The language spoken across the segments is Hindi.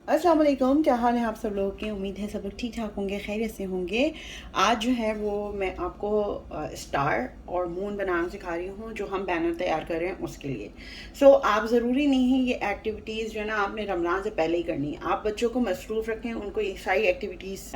अस्सलाम वालेकुम, क्या हाल है आप सब लोगों के। उम्मीद है सब लोग ठीक ठाक होंगे, खैरियत से होंगे। आज जो है वो मैं आपको स्टार और मून बनाना सिखा रही हूँ, जो हम बैनर तैयार कर रहे हैं उसके लिए। आप ज़रूरी नहीं है ये एक्टिविटीज़ जो है ना आपने रमज़ान से पहले ही करनी है। आप बच्चों को मसरूफ़ रखें, उनको ये सारी एक्टिविटीज़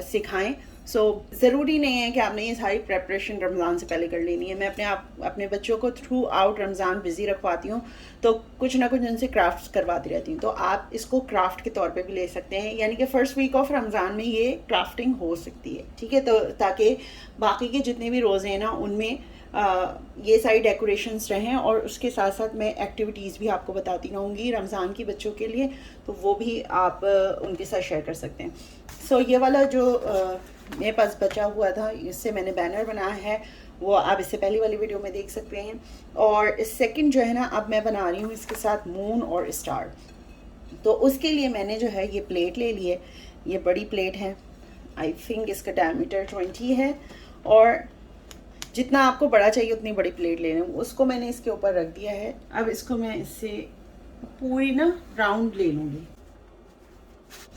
सिखाएं। ज़रूरी नहीं है कि आपने ये सारी प्रेपरेशन रमज़ान से पहले कर लेनी है। मैं अपने बच्चों को थ्रू आउट रमज़ान बिज़ी रखवाती हूँ, तो कुछ ना कुछ उनसे क्राफ्ट्स करवाती रहती हूँ। तो आप इसको क्राफ्ट के तौर पे भी ले सकते हैं, यानी कि फ़र्स्ट वीक ऑफ रमज़ान में ये क्राफ्टिंग हो सकती है, ठीक है। तो ताकि बाकी के जितने भी रोज़े हैं ना उनमें ये सारी डेकोरेशंस रहें, और उसके साथ साथ मैं एक्टिविटीज़ भी आपको बताती रहूँगी रमज़ान की बच्चों के लिए, तो वो भी आप उनके साथ शेयर कर सकते हैं। ये वाला जो मेरे पास बचा हुआ था, इससे मैंने बैनर बनाया है, वो आप इससे पहली वाली वीडियो में देख सकते हैं। और सेकंड जो है ना, अब मैं बना रही हूँ इसके साथ मून और स्टार। तो उसके लिए मैंने जो है ये प्लेट ले ली है, ये बड़ी प्लेट है। आई थिंक इसका डायमीटर 20 है, और जितना आपको बड़ा चाहिए उतनी बड़ी प्लेट ले लें। उसको मैंने इसके ऊपर रख दिया है। अब इसको मैं इससे पूरी ना राउंड ले लूँगी।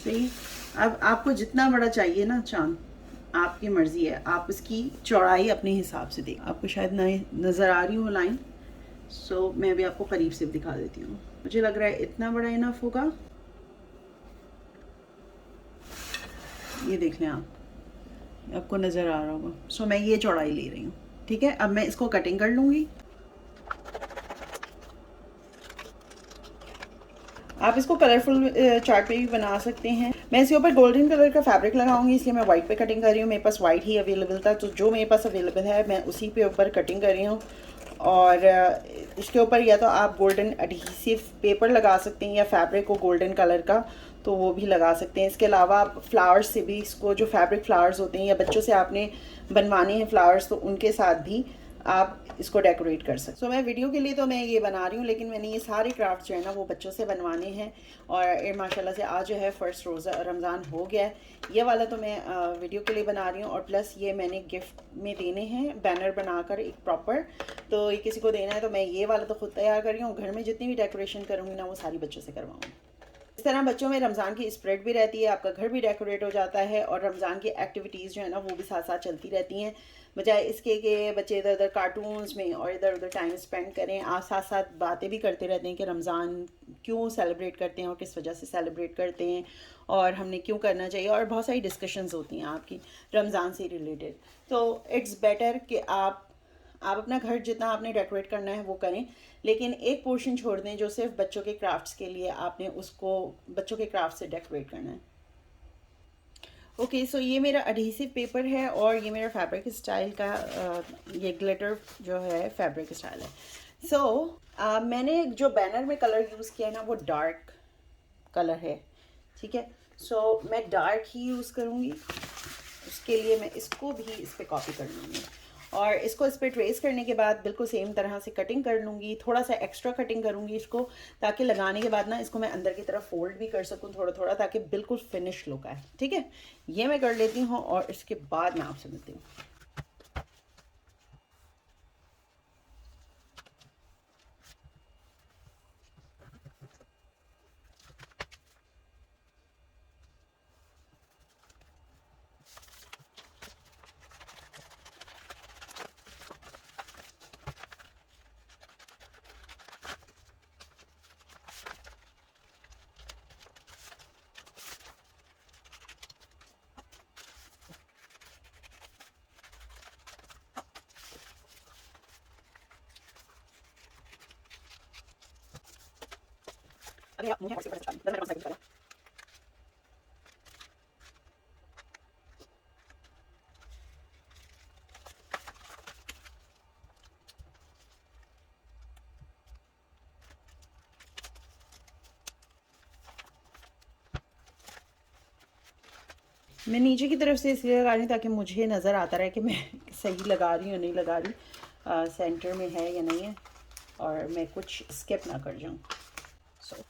सही। अब आपको जितना बड़ा चाहिए ना चांद, आपकी मर्ज़ी है, आप उसकी चौड़ाई अपने हिसाब से दें। आपको शायद नज़र आ रही हो लाइन। मैं अभी आपको करीब से दिखा देती हूँ। मुझे लग रहा है इतना बड़ा इनफ होगा। ये देख लें आप, आपको नज़र आ रहा होगा। मैं ये चौड़ाई ले रही हूँ, ठीक है। अब मैं इसको कटिंग कर लूँगी। आप इसको कलरफुल चार्ट पे भी बना सकते हैं। मैं इसके ऊपर गोल्डन कलर का फैब्रिक लगाऊंगी, इसलिए मैं वाइट पे कटिंग कर रही हूँ। मेरे पास वाइट ही अवेलेबल था, तो जो मेरे पास अवेलेबल है मैं उसी पे ऊपर कटिंग कर रही हूँ। और इसके ऊपर या तो आप गोल्डन एडहेसिव पेपर लगा सकते हैं, या फैब्रिक को गोल्डन कलर का तो वो भी लगा सकते हैं। इसके अलावा आप फ्लावर्स से भी, इसको जो फैब्रिक फ्लावर्स होते हैं या बच्चों से आपने बनवाने हैं फ्लावर्स, तो उनके साथ भी आप इसको डेकोरेट कर सकते। मैं वीडियो के लिए तो मैं ये बना रही हूँ, लेकिन मैंने ये सारे क्राफ्ट जो है ना वो बच्चों से बनवाने हैं। और माशाल्लाह से आज जो है फ़र्स्ट रोज़ा रमज़ान हो गया है। ये वाला तो मैं वीडियो के लिए बना रही हूँ, और प्लस ये मैंने गिफ्ट में देने हैं, बैनर बनाकर एक प्रॉपर। तो ये किसी को देना है, तो मैं ये वाला तो खुद तैयार कर रही हूँ। घर में जितनी भी डेकोरेशन करूँगी ना वो सारी बच्चों से करवाऊँगी। इस तरह बच्चों में रमज़ान की स्प्रेड भी रहती है, आपका घर भी डेकोरेट हो जाता है, और रमज़ान की एक्टिविटीज़ जो है ना वो भी साथ साथ चलती रहती हैं। बजाय इसके कि बच्चे इधर उधर कार्टून्स में और इधर उधर टाइम स्पेंड करें, आप साथ साथ बातें भी करते रहते हैं कि रमज़ान क्यों सेलिब्रेट करते हैं और किस वजह से सेलिब्रेट करते हैं, और हमने क्यों करना चाहिए, और बहुत सारी डिस्कशंस होती हैं आपकी रमज़ान से रिलेटेड। तो इट्स बेटर कि आप अपना घर जितना आपने डेकोरेट करना है वो करें, लेकिन एक पोर्शन छोड़ दें जो सिर्फ बच्चों के क्राफ्ट्स के लिए आपने उसको बच्चों के क्राफ्ट से डेकोरेट करना है। ओके, ये मेरा अडहेसिव पेपर है, और ये मेरा फैब्रिक स्टाइल का ये ग्लिटर जो है फैब्रिक स्टाइल है। मैंने जो बैनर में कलर यूज़ किया है ना वो डार्क कलर है, ठीक है। मैं डार्क ही यूज़ करूँगी। उसके लिए मैं इसको भी इस पर कॉपी कर लूँगी, और इसको इस पर ट्रेस करने के बाद बिल्कुल सेम तरह से कटिंग कर लूँगी। थोड़ा सा एक्स्ट्रा कटिंग करूँगी इसको, ताकि लगाने के बाद ना इसको मैं अंदर की तरफ फोल्ड भी कर सकूँ थोड़ा थोड़ा, ताकि बिल्कुल फिनिश लुक आए, ठीक है। ये मैं कर लेती हूँ, और इसके बाद मैं आपसे मिलती हूँ। अभी आप मुझे मैं नीचे की तरफ से इसलिए लगा रही हूँ ताकि मुझे नज़र आता रहे कि मैं सही लगा रही हूँ या नहीं लगा रही, सेंटर में है या नहीं है, और मैं कुछ स्किप ना कर जाऊँ। सो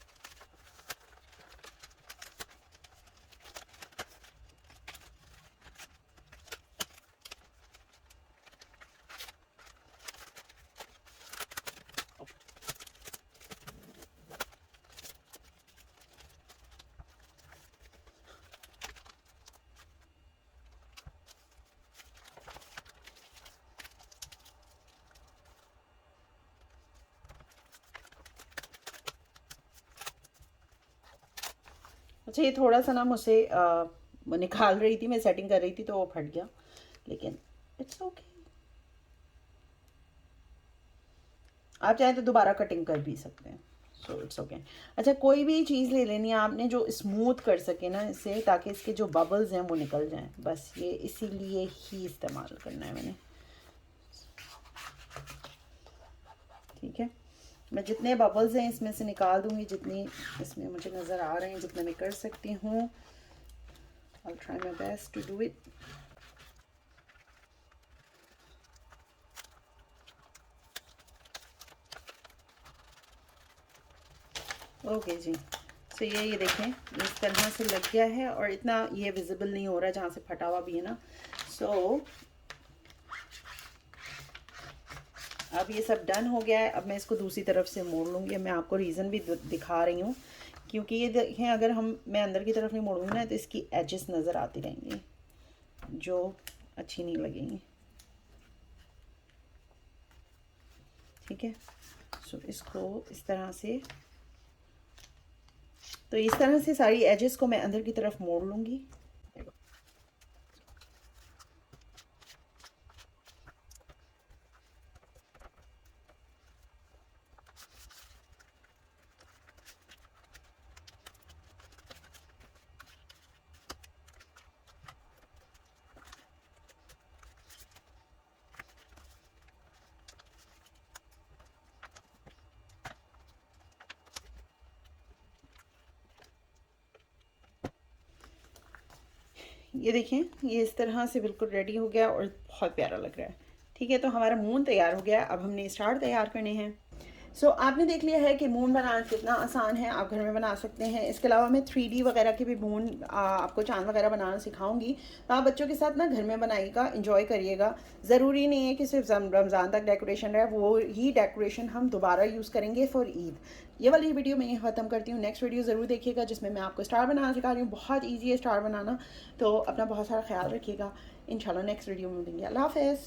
अच्छा ये थोड़ा सा ना मुझसे निकाल रही थी, मैं सेटिंग कर रही थी तो वो फट गया, लेकिन इट्स ओके। आप चाहें तो दोबारा कटिंग कर भी सकते हैं, सो इट्स ओके। अच्छा कोई भी चीज़ ले लेनी है आपने जो स्मूथ कर सके ना इससे, ताकि इसके जो बबल्स हैं वो निकल जाएं, बस ये इसीलिए ही इस्तेमाल करना है मैंने। ठीक है, मैं जितने बबल्स हैं इसमें से निकाल दूंगी, जितनी इसमें मुझे नज़र आ रहे हैं, जितना मैं कर सकती हूँ। I will try my best to do it. Okay ji, तो ये देखें इस तरह से लग गया है और इतना ये विजिबल नहीं हो रहा जहाँ से फटा हुआ भी है ना। सो अब ये सब डन हो गया है। अब मैं इसको दूसरी तरफ से मोड़ लूँगी। मैं आपको रीज़न भी दिखा रही हूँ, क्योंकि ये देखें अगर मैं अंदर की तरफ नहीं मोड़ूंगी ना तो इसकी एजेस नज़र आती रहेंगी जो अच्छी नहीं लगेंगी। ठीक है, सो इसको इस तरह से, तो इस तरह से सारी एजेस को मैं अंदर की तरफ मोड़ लूँगी। ये देखें ये इस तरह से बिल्कुल रेडी हो गया और बहुत प्यारा लग रहा है। ठीक है, तो हमारा मून तैयार हो गया। अब हमने स्टार तैयार करने हैं। सो आपने देख लिया है कि मून बनाना कितना आसान है, आप घर में बना सकते हैं। इसके अलावा मैं 3D वगैरह के भी मून आपको चांद वगैरह बनाना सिखाऊंगी, तो आप बच्चों के साथ ना घर में बनाइएगा, इंजॉय करिएगा। ज़रूरी नहीं है कि सिर्फ रमज़ान तक डेकोरेशन रहे, वो ही डेकोरेशन हम दोबारा यूज़ करेंगे फॉर ईद। ये वाली वीडियो मैं ये ख़त्म करती हूँ। नेक्स्ट वीडियो ज़रूर देखिएगा जिसमें मैं आपको स्टार बनाना सिखा रही हूँ। बहुत ईजी है स्टार बनाना, तो अपना बहुत सारा ख्याल रखिएगा। इंशाल्लाह नेक्स्ट वीडियो में मिलेंगे। अल्लाह हाफ़िज़।